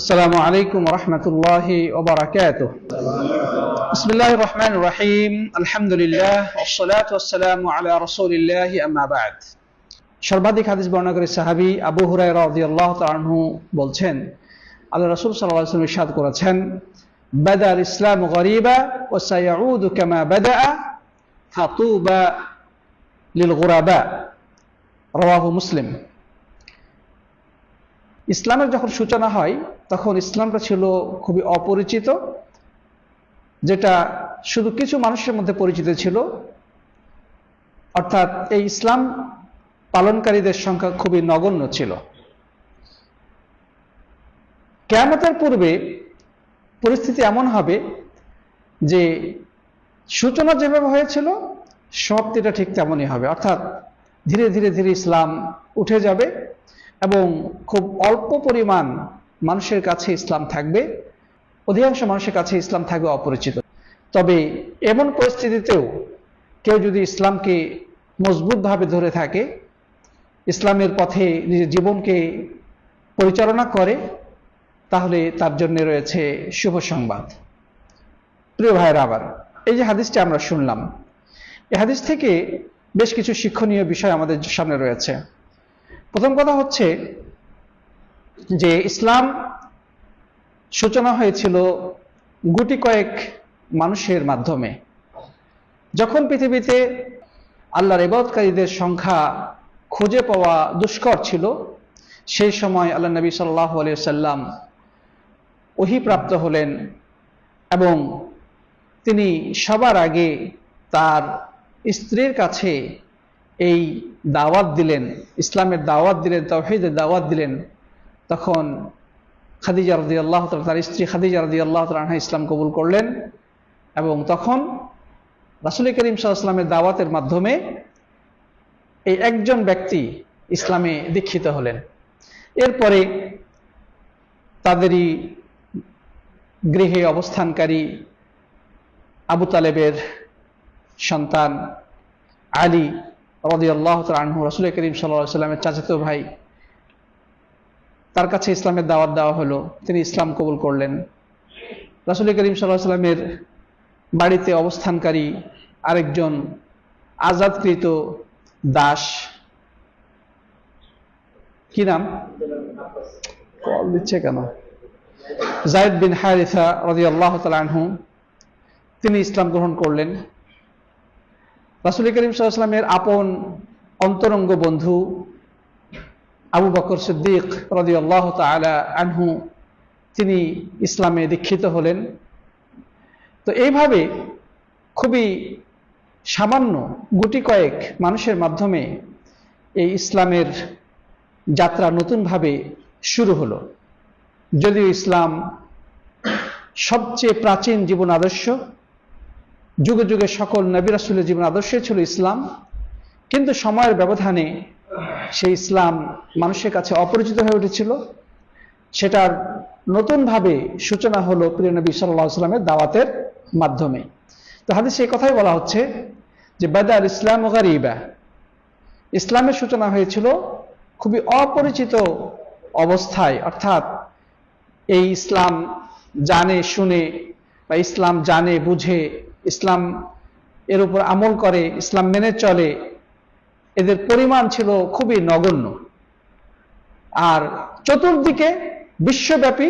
السلام عليكم ورحمة الله وبركاته. بسم الله الرحمن الرحيم. الحمد لله والصلاة والسلام على رسول الله أما بعد. সর্বাধিক হাদিস বর্ণনাকারী সাহাবী আবু হুরায়রা রাদিয়াল্লাহু তাআলা আনহু বলছেন, আল্লাহ রাসূল সাল্লাল্লাহু আলাইহি ওয়াসাল্লাম ইরশাদ করেছেন, বাদাল ইসলামু গরীবা ওয়া সায়াউদু কামা বাদাআ ফাতুবা লিল গুরাবা। রাওয়াহু মুসলিম। ইসলামের যখন সূচনা হয় তখন ইসলামটা ছিল খুবই অপরিচিত, যেটা শুধু কিছু মানুষের মধ্যে পরিচিত ছিল। অর্থাৎ এই ইসলাম পালনকারীদের সংখ্যা খুবই নগণ্য ছিল। কিয়ামতের পূর্বে পরিস্থিতি এমন হবে যে সূচনা যেভাবে হয়েছিল সমাপ্তিটা ঠিক তেমনই হবে। অর্থাৎ ধীরে ধীরে ধীরে ইসলাম উঠে যাবে এবং খুব অল্প পরিমাণ মানুষের কাছে ইসলাম থাকবে, অধিকাংশ মানুষের কাছে ইসলাম থাকবে অপরিচিত। তবে এমন পরিস্থিতিতেও কেউ যদি ইসলামকে মজবুতভাবে ধরে থাকে, ইসলামের পথে নিজের জীবনকে পরিচালনা করে, তাহলে তার জন্য রয়েছে শুভ সংবাদ। প্রিয় ভাইরা, আবার এই যে হাদিসটি আমরা শুনলাম, এই হাদিস থেকে বেশ কিছু শিক্ষণীয় বিষয় আমাদের সামনে রয়েছে। প্রথম কথা হচ্ছে যে ইসলাম সূচনা হয়েছিল গুটি কয়েক মানুষের মাধ্যমে। যখন পৃথিবীতে আল্লাহর ইবাদতকারীদের সংখ্যা খুঁজে পাওয়া দুষ্কর ছিল, সেই সময় আল্লাহ নবী সাল্লাল্লাহু আলাইহি ওয়াসাল্লাম ওহী প্রাপ্ত হলেন এবং তিনি সবার আগে তার স্ত্রীর কাছে এই দাওয়াত দিলেন, ইসলামের দাওয়াত দিলেন, তাওহীদের দাওয়াত দিলেন। তখন খাদিজা রাদিয়াল্লাহু তাআলা, তার স্ত্রী খাদিজা রাদিয়াল্লাহু তাআলা আনহা ইসলাম কবুল করলেন এবং তখন রাসূল করিম সাল্লাল্লাহু আলাইহি ওয়াসাল্লামের দাওয়াতের মাধ্যমে এই একজন ব্যক্তি ইসলামে দীক্ষিত হলেন। এরপরে তাদেরই গৃহে অবস্থানকারী আবু তালেবের সন্তান আলী রাদিয়াল্লাহু তাআলা আনহু, রাসূল করিম সাল্লাল্লাহু আলাইহি ওয়াসাল্লামের চাচাতো ভাই, তার কাছে ইসলামের দাওয়াত দেওয়া হলো, তিনি ইসলাম কবুল করলেন। রাসূল করিম সাল্লাল্লাহু আলাইহি ওয়াসাল্লামের বাড়িতে অবস্থানকারী আরেকজন আজাদকৃত দাস, কি নাম কল দিচ্ছে কেন, যায়েদ বিন হারিসা রাদিয়াল্লাহু তাআলা আনহু, তিনি ইসলাম গ্রহণ করলেন। রাসূল করিম সাল্লাল্লাহু আলাইহি ওয়াসাল্লামের আপন অন্তরঙ্গ বন্ধু আবু বকর সিদ্দিক রাদিয়াল্লাহু তাআলা আনহু, তিনি ইসলামে দীক্ষিত হলেন। তো এইভাবে খুবই সামান্য গুটি কয়েক মানুষের মাধ্যমে এই ইসলামের যাত্রা নতুনভাবে শুরু হলো। যদিও ইসলাম সবচেয়ে প্রাচীন জীবন আদর্শ, যুগে যুগে সকল নবী রাসূলের জীবন আদর্শই ছিল ইসলাম, কিন্তু সময়ের ব্যবধানে সেই ইসলাম মানুষের কাছে অপরিচিত হয়ে উঠেছিল। সেটার নতুনভাবে সূচনা হলো প্রিয় নবী সাল্লাল্লাহু আলাইহি ওয়াসাল্লামের দাওয়াতের মাধ্যমে। তো হাদিসে এই কথাই বলা হচ্ছে যে বাদাল ইসলামু গরীবা, ইসলামের সূচনা হয়েছিল খুবই অপরিচিত অবস্থায়। অর্থাৎ এই ইসলাম জানে শুনে বা ইসলাম জানে বুঝে, ইসলাম এর উপর আমল করে, ইসলাম মেনে চলে, এদের পরিমাণ ছিল খুবই নগণ্য। আর চতুর্দিকে বিশ্বব্যাপী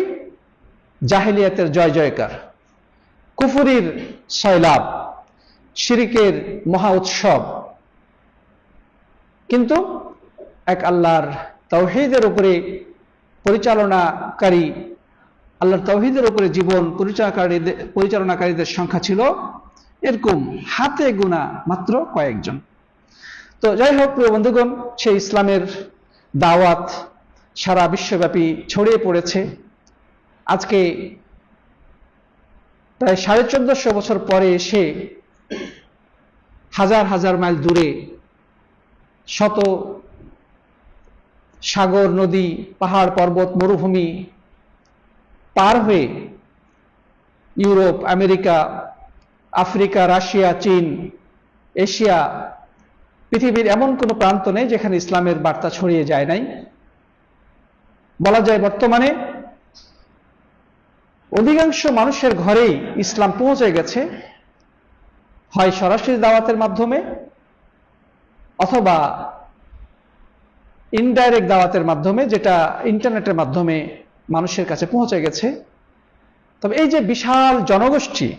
জাহেলিয়াতের জয় জয়কার, কুফরির সয়লাব, শিরকের মহা উৎসব। কিন্তু এক আল্লাহর তাওহীদের উপরে পরিচালনাকারী, আল্লাহর তাওহীদের উপরে জীবন পরিচালনাকারীদের সংখ্যা ছিল এরকম হাতে গোনা মাত্র কয়েকজন। তো যাই হোক প্রিয় বন্ধুগণ, সেই ইসলামের দাওয়াত সারা বিশ্বব্যাপী ছড়িয়ে পড়েছে। আজকে প্রায় 1450 বছর পরে এসে হাজার হাজার মাইল দূরে শত সাগর নদী পাহাড় পর্বত মরুভূমি পার হয়ে ইউরোপ, আমেরিকা, আফ্রিকা, রাশিয়া, চীন, এশিয়া, পৃথিবীর এমন কোনো প্রান্ত নেই যেখানে ইসলামের বার্তা ছড়িয়ে যায় নাই। বলা যায় বর্তমানে অধিকাংশ মানুষের ঘরেই ইসলাম পৌঁছে গেছে, হয় সরাসরি দাওয়াতের মাধ্যমে অথবা ইনডাইরেক্ট দাওয়াতের মাধ্যমে, যেটা ইন্টারনেটের মাধ্যমে মানুষের কাছে পৌঁছে গেছে। তবে এই যে বিশাল জনগোষ্ঠী,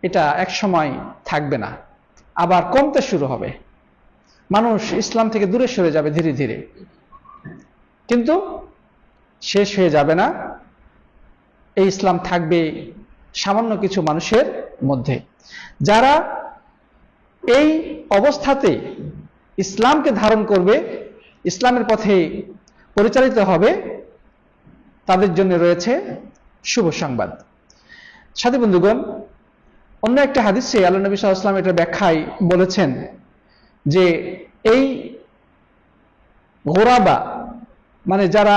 এটা এক সময় থাকবে না, আবার কমতে শুরু হবে। মানুষ ইসলাম থেকে দূরে সরে যাবে ধীরে ধীরে, কিন্তু শেষ হয়ে যাবে না। এই ইসলাম থাকবে সামান্য কিছু মানুষের মধ্যে, যারা এই অবস্থাতে ইসলামকে ধারণ করবে, ইসলামের পথে পরিচালিত হবে, তাদের জন্য রয়েছে শুভ সংবাদ। সাথী বন্ধুগণ, অন্য একটা হাদিসে আল্লাহ নবী সাল্লাল্লাহু আলাইহি ওয়াসাল্লাম এটা ব্যাখ্যায় বলেছেন যে এই গোরাবা মানে যারা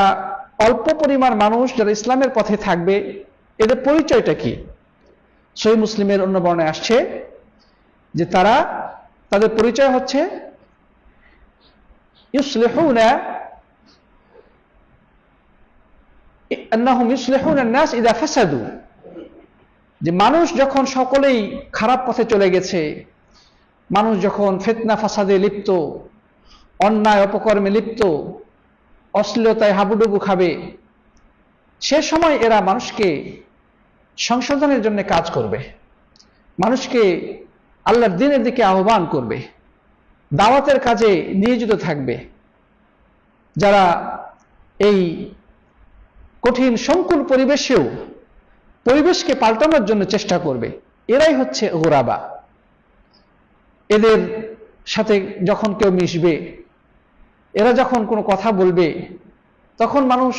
অল্প পরিমাণ মানুষ যারা ইসলামের পথে থাকবে, এদের পরিচয়টা কি? সহিহ মুসলিমের অন্য বর্ণায় আসছে যে তাদের পরিচয় হচ্ছে ইউসলিহুনা আন্নাহুম ইউসলিহুনা আন-নাস ইযা ফাসাদু, যে মানুষ যখন সকলেই খারাপ পথে চলে গেছে, মানুষ যখন ফিতনা ফাসাদে লিপ্ত, অন্যায় অপকর্মে লিপ্ত, অশ্লীলতায় হাবুডুবু খাবে, সে সময় এরা মানুষকে সংশোধনের জন্য কাজ করবে, মানুষকে আল্লাহর দ্বীনের দিকে আহ্বান করবে, দাওয়াতের কাজে নিয়োজিত থাকবে। যারা এই কঠিন সংকুল পরিবেশেও পরিবেশকে পাল্টানোর জন্য চেষ্টা করবে, এরাই হচ্ছে গোরাবা। এদের সাথে যখন কেউ মিশবে, এরা যখন কোনো কথা বলবে, তখন মানুষ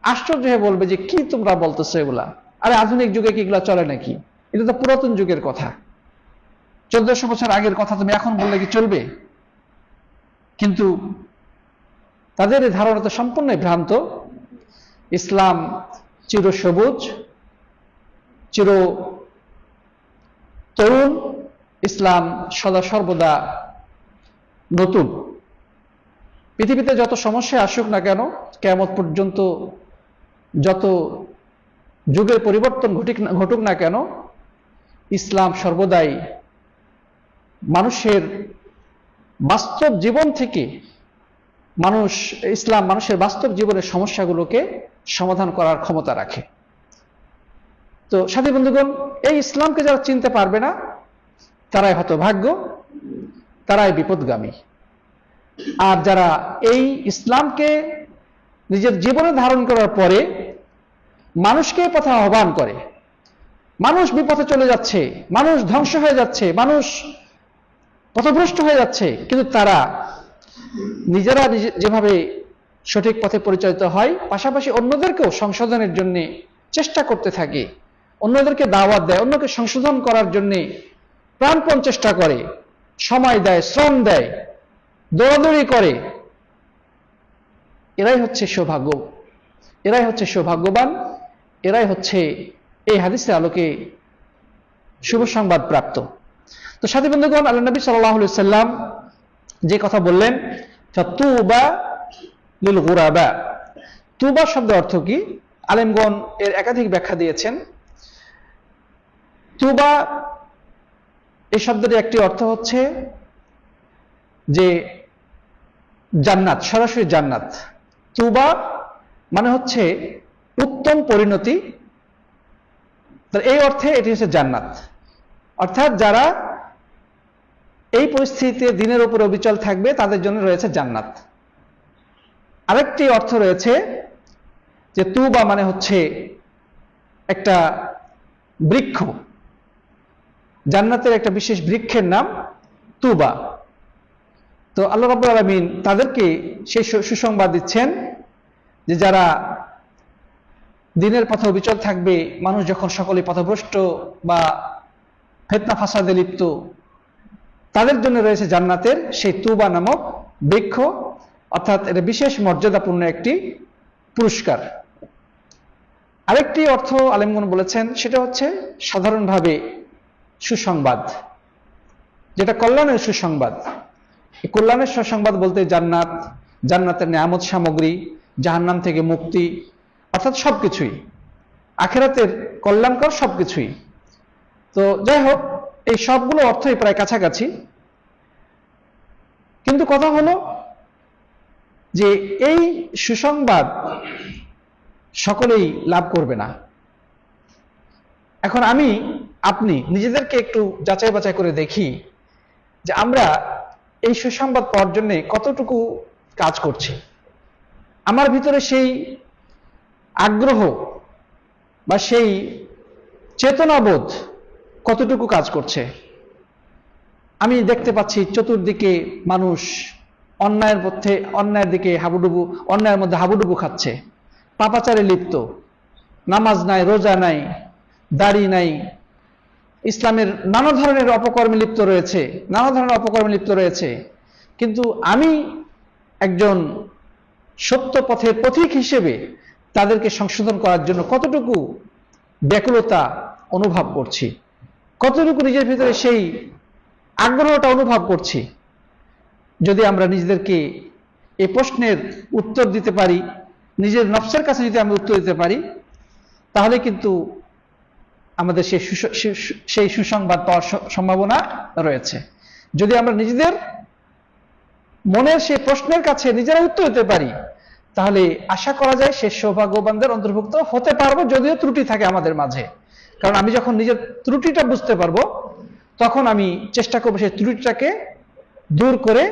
আশ্চর্য হয়ে বলবে যে কি তোমরা বলতেছো এগুলা, আরে আধুনিক যুগে কি এগুলা চলে নাকি? এটা তো পুরাতন যুগের কথা, 1400 বছর আগের কথা তুমি এখন বললে কি চলবে? কিন্তু তাদের এই ধারণা তো সম্পূর্ণ ভ্রান্ত। ইসলাম চিরসবুজ, চির তরুণ, ইসলাম সদা সর্বদা নতুন। পৃথিবীতে যত সমস্যা আসুক না কেন, কিয়ামত পর্যন্ত যত যুগের পরিবর্তন ঘটুক না কেন, ইসলাম সর্বদাই মানুষের বাস্তব জীবন থেকে ইসলাম মানুষের বাস্তব জীবনের সমস্যাগুলোকে সমাধান করার ক্ষমতা রাখে। তো সাথী বন্ধুগণ, এই ইসলামকে যারা চিনতে পারবে না, তারাই হতভাগ্য, তারাই বিপদগামী। আর যারা এই ইসলামকে নিজের জীবনে ধারণ করার পরে মানুষকে পথে আহ্বান করে, মানুষ বিপথে চলে যাচ্ছে, মানুষ ধ্বংস হয়ে যাচ্ছে, মানুষ পথভ্রষ্ট হয়ে যাচ্ছে, কিন্তু তারা নিজেরা যেভাবে সঠিক পথে পরিচালিত হয়, পাশাপাশি অন্যদেরকেও সংশোধনের জন্য চেষ্টা করতে থাকে, অন্যদেরকে দাওয়াত দেয়, অন্যকে সংশোধন করার জন্য প্রাণপণ চেষ্টা করে, সময় দেয়, শ্রম দেয়, দৌড়াদৌড়ি করে, এরাই হচ্ছে সৌভাগ্য, এরাই হচ্ছে সৌভাগ্যবান, এরাই হচ্ছে এই হাদিসের আলোকে শুভ সংবাদ প্রাপ্ত। তো সাথী বন্ধুগণ, আল্লাহ নবী সাল্লাল্লাহু আলাইহি সাল্লাম যে কথা বললেন, তুবা লিল গুরাবা, তুবা শব্দ অর্থ কি? আলেমগণ এর একাধিক ব্যাখ্যা দিয়েছেন। তুবা এই শব্দটি একটি অর্থ হচ্ছে যে জান্নাত, সরাসরি জান্নাত। তুবা মানে হচ্ছে উত্তম পরিণতি, এই অর্থে এটি হচ্ছে জান্নাত। অর্থাৎ যারা এই পরিস্থিতিতে দিনের উপর অবিচল থাকবে, তাদের জন্য রয়েছে জান্নাত। আরেকটি অর্থ রয়েছে যে তুবা মানে হচ্ছে একটা বৃক্ষ, জান্নাতের একটা বিশেষ বৃক্ষের নাম তুবা। তো আল্লাহ রাব্বুল আলামিন তাদেরকে সেই সুসংবাদ দিচ্ছেন যে যারা দিনের পথে অবিচল থাকবে, মানুষ যখন সকলে পথভ্রষ্ট বা ফিতনা ফাসাদে লিপ্ত, তাদের জন্য রয়েছে জান্নাতের সেই তুবা নামক বৃক্ষ, অর্থাৎ এটা বিশেষ মর্যাদাপূর্ণ একটি পুরস্কার। আরেকটি অর্থ আলেমগণ বলেছেন, সেটা হচ্ছে সাধারণভাবে সুসংবাদ, যেটা কল্যাণের সুসংবাদ। এই কল্যাণের সুসংবাদ বলতে জান্নাত, জান্নাতের নিয়ামত সামগ্রী, জাহান্নাম থেকে মুক্তি, অর্থাৎ সবকিছুই। আখিরাতের কল্যাণকর সবকিছুই। তো যাই হোক, এই সবগুলো অর্থই প্রায় কাছাকাছি। কিন্তু কথা হলো যে এই সুসংবাদ সকলেই লাভ করবে না। এখন আপনি নিজেদেরকে একটু যাচাই বাছাই করে দেখি যে আমরা এই সুসংবাদ পাওয়ার জন্য কতটুকু কাজ করছি। আমার ভিতরে সেই আগ্রহ বা সেই চেতনাবোধ কতটুকু কাজ করছে। আমি দেখতে পাচ্ছি চতুর্দিকে মানুষ অন্যায়ের দিকে হাবুডুবু, অন্যায়ের মধ্যে হাবুডুবু খাচ্ছে, পাপাচারে লিপ্ত, নামাজ নাই, রোজা নাই, দাড়ি নাই, ইসলামের নানা ধরনের অপকর্মে লিপ্ত রয়েছে। কিন্তু আমি একজন সত্য পথের পথিক হিসেবে তাদেরকে সংশোধন করার জন্য কতটুকু ব্যাকুলতা অনুভব করছি, কতটুকু নিজের ভিতরে সেই আগ্রহটা অনুভব করছি। যদি আমরা নিজেদেরকে এই প্রশ্নের উত্তর দিতে পারি, নিজের নফসের কাছে যদি আমরা উত্তর দিতে পারি, তাহলে কিন্তু আমাদের সেই সুসংবাদ পাওয়ার সম্ভাবনা রয়েছে। যদি আমরা নিজেদের মনের সেই প্রশ্নের কাছে নিজেরা উত্তর দিতে পারি, তাহলে আশা করা যায় সে সৌভাগ্যবানদের অন্তর্ভুক্ত হতে পারবো, যদিও ত্রুটি থাকে আমাদের মাঝে। কারণ আমি যখন নিজের ত্রুটিটা বুঝতে পারবো, তখন আমি চেষ্টা করবো সেই ত্রুটিটাকে দূর করে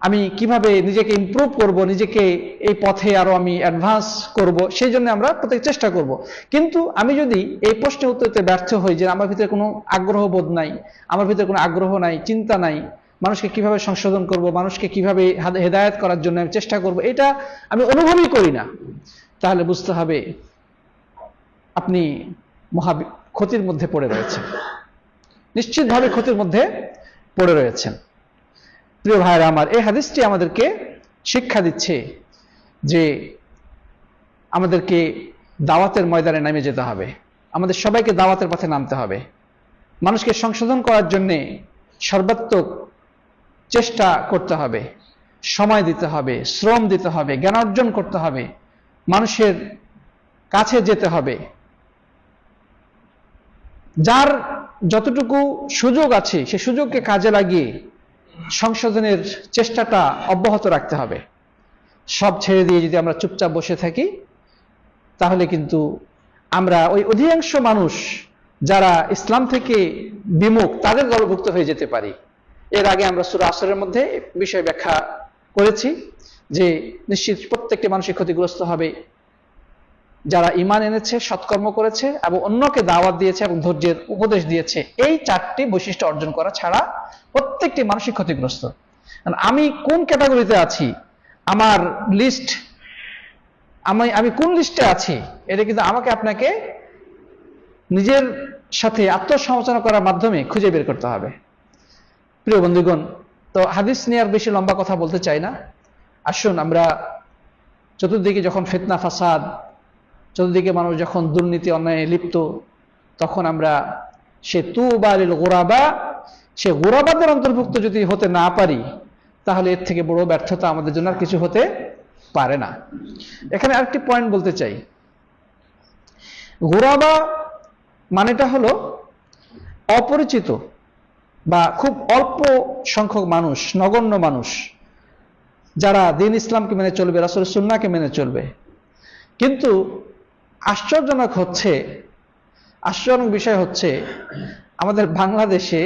আমি কিভাবে নিজেকে ইমপ্রুভ করব, নিজেকে এই পথে আরো আমি অ্যাডভান্স করব, সেই জন্য আমরা প্রত্যেক চেষ্টা করব। কিন্তু আমি যদি এই প্রশ্নের উত্তর দিতে ব্যর্থ হই যে আমার ভিতরে কোনো আগ্রহ বোধ নাই, আমার ভিতরে কোনো আগ্রহ নাই, চিন্তা নাই, মানুষকে কিভাবে সংশোধন করব, মানুষকে কিভাবে হেদায়েত করার জন্য আমি চেষ্টা করব, এটা আমি অনুভবই করি না, তাহলে বুঝতে হবে আপনি মহা ক্ষতির মধ্যে পড়ে রয়েছেন, নিশ্চিতভাবে ক্ষতির মধ্যে পড়ে রয়েছেন। প্রিয় ভাইরা আমার, এই হাদিসটি আমাদেরকে শিক্ষা দিচ্ছে যে আমাদেরকে দাওয়াতের ময়দানে নেমে যেতে হবে, আমাদের সবাইকে দাওয়াতের পথে নামতে হবে, মানুষকে সংশোধন করার জন্য সর্বাত্মক চেষ্টা করতে হবে, সময় দিতে হবে, শ্রম দিতে হবে, জ্ঞান অর্জন করতে হবে, মানুষের কাছে যেতে হবে। যার যতটুকু সুযোগ আছে সে সুযোগকে কাজে লাগিয়ে সংশোধনের চেষ্টাটা অব্যাহত রাখতে হবে। সব ছেড়ে দিয়ে যদি আমরা চুপচাপ বসে থাকি, তাহলে কিন্তু আমরা ওই অধিকাংশ মানুষ যারা ইসলাম থেকে বিমুখ তাদের দলভুক্ত হয়ে যেতে পারি। এর আগে আমরা সূরা আসরের মধ্যে বিষয় ব্যাখ্যা করেছি যে নিশ্চিত প্রত্যেকটি মানুষই ক্ষতিগ্রস্ত হবে যারা ঈমান এনেছে, সৎকর্ম করেছে এবং অন্যকে দাওয়াত দিয়েছে এবং ধৈর্যের উপদেশ দিয়েছে। এই চারটি বৈশিষ্ট্য অর্জন করা ছাড়া প্রত্যেকটি মানুষই ক্ষতিগ্রস্ত। আমি কোন ক্যাটাগরিতে আছি, আমার লিস্ট, আমি কোন লিস্টে আছি, এটা কিন্তু আমাকে আপনাকে নিজের সাথে আত্মসমালোচনা করার মাধ্যমে খুঁজে বের করতে হবে। প্রিয় বন্ধুগণ, তো হাদিস নিয়ে আর বেশি লম্বা কথা বলতে চাই না। আসুন আমরা চতুর্দিকে যখন ফিতনা ফাসাদ, চতুর্দিকে মানুষ যখন দুর্নীতি অন্যায় লিপ্ত, তখন আমরা সে তুবা লিল গুরাবা, সে গুরাবাদের অন্তর্ভুক্ত যদি হতে না পারি, তাহলে এর থেকে বড় ব্যর্থতা আমাদের জন্য আর কিছু হতে পারে না। এখানে আরেকটি পয়েন্ট বলতে চাই। গুরাবা মানেটা হলো অপরিচিত বা খুব অল্প সংখ্যক মানুষ, নগণ্য মানুষ যারা দ্বীন ইসলামকে মেনে চলবে, রাসূলের সুন্নাহকে মেনে চলবে। কিন্তু আশ্চর্যজনক বিষয় হচ্ছে আমাদের বাংলাদেশে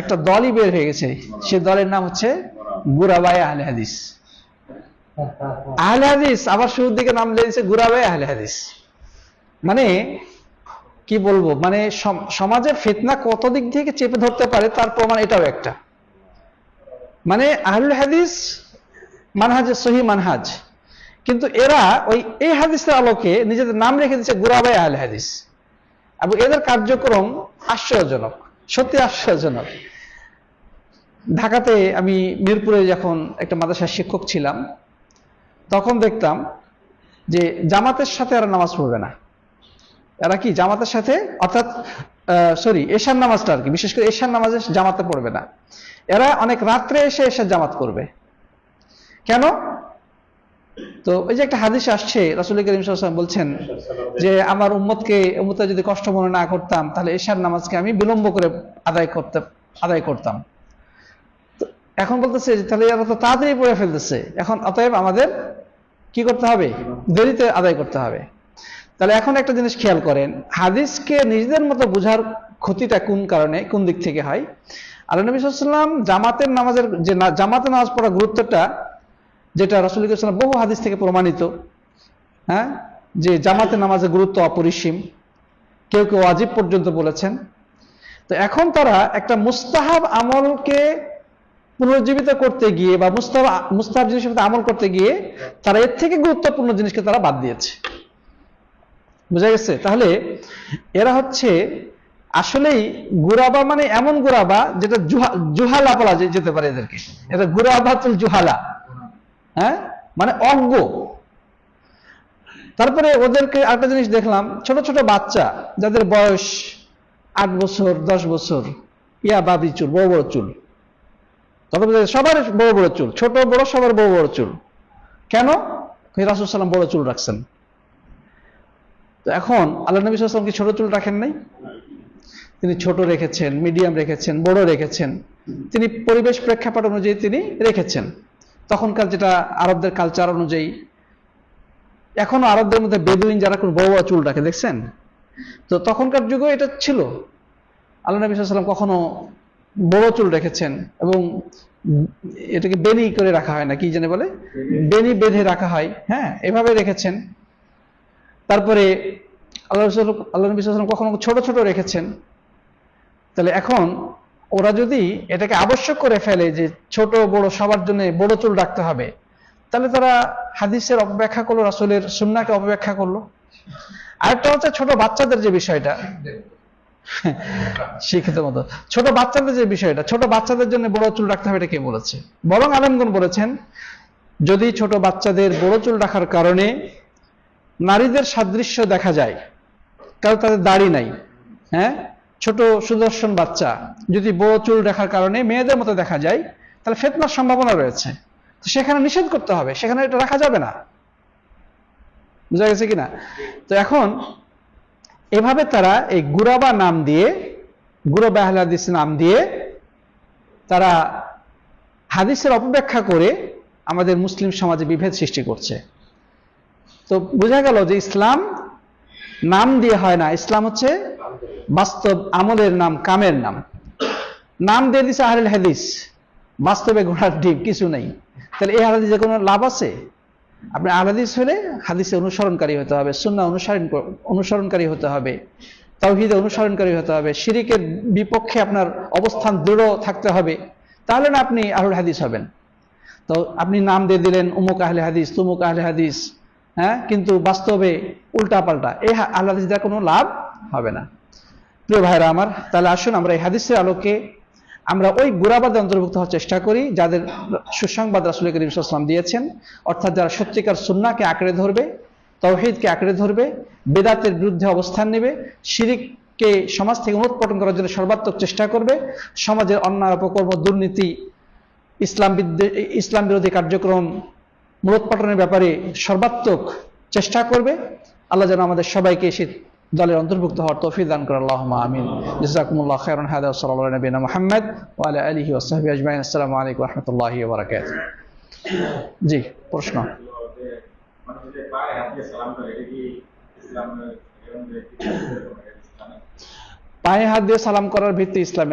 একটা দলই বের হয়ে গেছে, সে দলের নাম হচ্ছে গুরাবায়ে আহলে হাদিস। আহলে হাদিস আবার শুরুর দিকে নাম দিয়েছে গুরাবায়ে আহলে হাদিস। মানে কি বলবো, মানে সমাজের ফিতনা কত দিক থেকে চেপে ধরতে পারে তার প্রমাণ এটাও একটা। মানে আহলুল হাদিস মানহাজে সহি মানহাজ, কিন্তু এরা এই হাদিসের আলোকে নিজেদের নাম রেখে দিচ্ছে গুরাবায়ে আহলে হাদিস। এবং এদের কার্যক্রম আশ্চর্যজনক, সত্যি আশ্চর্যজনক। ঢাকাতে আমি মিরপুরে যখন একটা মাদ্রাসার শিক্ষক ছিলাম, তখন দেখতাম যে জামাতের সাথে এরা নামাজ পড়বে না। এরা কি জামাতের সাথে, অর্থাৎ এশার নামাজটা আর কি, বিশেষ করে এশার নামাজে জামাতে পড়বে না। এরা অনেক রাত্রে এসে এশার জামাত করবে। কেন? তো ওই যে একটা হাদিস আসছে, রাসূল করিম সাল্লাল্লাহু আলাইহি ওয়াসাল্লাম বলছেন যে আমার উম্মতকে যদি কষ্ট মনে না করতাম তাহলে এশার নামাজকে আমি বিলম্ব করে আদায় করতাম। তো এখন বলতেছে যে তাহলে এরা তো তাড়াতাড়ি পড়ে ফেলতেছে, এখন অতএব আমাদের কি করতে হবে? দেরিতে আদায় করতে হবে। তাহলে এখন একটা জিনিস খেয়াল করেন, হাদিসকে নিজেদের মতো বোঝার ক্ষতিটা কোন দিক থেকে হয়? আল্লাহ নবী সাল্লাল্লাহু আলাইহি ওয়াসাল্লাম জামাতের নামাজের যে জামাতে নামাজ পড়ার গুরুত্বটা, যেটা রাসূল সাল্লাল্লাহু আলাইহি ওয়াসাল্লাম বহু হাদিস থেকে প্রমাণিত, হ্যাঁ, যে জামাতে নামাজের গুরুত্ব অপরিসীম, কেউ কেউ ওয়াজিব পর্যন্ত বলেছেন। তো এখন তারা একটা মুস্তাহাব আমলকে পুনর্জীবিত করতে গিয়ে বা মুস্তাহাব জিনিসের সাথে আমল করতে গিয়ে তারা এর থেকে গুরুত্বপূর্ণ জিনিসকে তারা বাদ দিয়েছে। বুঝা গেছে? তাহলে এরা হচ্ছে আসলেই গুরাবা, মানে এমন গুরাবা যেটা জুহালা বলা যেতে পারে এদেরকে। এটা গুরাবাতুল জুহালা, হ্যাঁ, মানে অজ্ঞ। তারপরে ওদেরকে আরেকটা জিনিস দেখলাম, ছোট ছোট বাচ্চা যাদের বয়স 8 বছর 10 বছর, বাবরি চুল, বড় বড় চুল, সবার বড় বড় চুল, ছোট বড় সবার বড় বড় চুল। কেন? রাসূল সাল্লাল্লাহু আলাইহি ওয়াসাল্লাম বড় চুল রাখছেন। তো এখন আল্লাহ নবী সাল্লাল্লাহু আলাইহি ওয়াসাল্লাম কি ছোট চুল রাখেন নাই? তিনি ছোট রেখেছেন, মিডিয়াম রেখেছেন, বড় রেখেছেন। তিনি পরিবেশ প্রেক্ষাপট অনুযায়ী তিনি রেখেছেন। তখনকার যেটা আরবদের কালচার অনুযায়ী, এখনো আরবদের মধ্যে বেদুইন যারা কোন বড় বড় চুল রাখে, দেখছেন? তো তখনকার যুগে এটা ছিল। আল্লাহ নবী সাল্লাল্লাহু আলাইহি ওয়াসাল্লাম কখনো বড় চুল রেখেছেন এবং এটাকে বেনি করে রাখা হয় না, কি জানে বলে, বেনি বেঁধে রাখা হয়, হ্যাঁ, এভাবে রেখেছেন। তারপরে আল্লাহ নবী সাল্লাল্লাহু আলাইহি ওয়াসাল্লাম কখনো ছোট ছোট রেখেছেন। তাহলে এখন ওরা যদি এটাকে আবশ্যক করে ফেলে যে ছোট বড় সবার জন্য বড় চুল রাখতে হবে, তাহলে তারা হাদিসের অপব্যাখ্যা করলো, রাসূলের সুন্নাহকে অপব্যাখ্যা করলো। আরেকটা হচ্ছে ছোট বাচ্চাদের যে বিষয়টা, শিক্ষিত মতো ছোট বাচ্চাদের যে বিষয়টা, ছোট বাচ্চাদের জন্য বড় চুল রাখতে হবে, এটা কে বলেছে? বরং আলেমগণ বলেছেন, যদি ছোট বাচ্চাদের বড় চুল রাখার কারণে নারীদের সাদৃশ্য দেখা যায়, কারণ তাদের দাড়ি নাই, হ্যাঁ, ছোট সুদর্শন বাচ্চা যদি বড় চুল রাখার কারণে মেয়েদের মতো দেখা যায়, তাহলে ফিতনার সম্ভাবনা রয়েছে। তো সেখানে নিষেধ করতে হবে, সেখানে এটা রাখা যাবে না। বুঝা গেছে কিনা? তো এখন এভাবে তারা এই গুরাবা নাম দিয়ে, গুরাবা আহলে হাদিস নাম দিয়ে তারা হাদিসের অপব্যাখ্যা করে আমাদের মুসলিম সমাজে বিভেদ সৃষ্টি করছে। তো বোঝা গেল যে ইসলাম নাম দিয়ে হয় না, ইসলাম হচ্ছে বাস্তব আমলের নাম, কামের নাম। নাম দিয়ে দিছে আহলে হাদিস, বাস্তবে ঘোড়ার ডিম কিছু নেই। তাহলে এই হাদিসে কোনো লাভ আছে? আপনি আহলে হাদিস হলে হাদিসে অনুসরণকারী হতে হবে, সুন্নাহ অনুসরণকারী হতে হবে, তাওহীদে অনুসরণকারী হতে হবে, শিরিকের বিপক্ষে আপনার অবস্থান দৃঢ় থাকতে হবে, তাহলে না আপনি আহলে হাদিস হবেন। তো আপনি নাম দিয়ে দিলেন উমুক আহলে হাদিস, তুমুক আহলে হাদিস, হ্যাঁ, কিন্তু বাস্তবে উল্টা পাল্টা, এই আহলে হাদিস দ্বারা কোনো লাভ হবে না। প্রিয় ভাইরা আমার, তাহলে আসুন আমরা এই হাদিসের আলোকে আমরা ওই গুরাবাদে অন্তর্ভুক্ত হওয়ার চেষ্টা করি যাদের সুসংবাদ রাসূল করিম সাল্লাল্লাহু আলাইহি ওয়াসাল্লাম দিয়েছেন, অর্থাৎ যারা সত্যিকার সুন্নাহকে আঁকড়ে ধরবে, তাওহীদকে আঁকড়ে ধরবে, বেদাতের বিরুদ্ধে অবস্থান নেবে, শিরককে সমাজ থেকে উৎপাটন করার জন্য সর্বাত্মক চেষ্টা করবে, সমাজের অন্যায় অপকর্ম, দুর্নীতি, ইসলাম বিরোধী কার্যক্রম মূলোৎপাটনের ব্যাপারে সর্বাত্মক চেষ্টা করবে। আল্লাহ যেন আমাদের সবাইকে সে দলের অন্তর্ভুক্ত হওয়ার তৌফিক দান করেন। আল্লাহুম্মা আমিন। জাযাকুমুল্লাহু খাইরান। হাদা সাল্লাল্লাহু আলা নবিয়িনা মুহাম্মদ ওয়া আলা আলিহি ওয়া সাহবিহি আজমাইন। আসসালামু আলাইকুম ওয়া রাহমাতুল্লাহি ওয়া বারাকাতুহু। জি, প্রশ্ন। পায়ে হাত দিয়ে সালাম করার ভিত্তি ইসলামে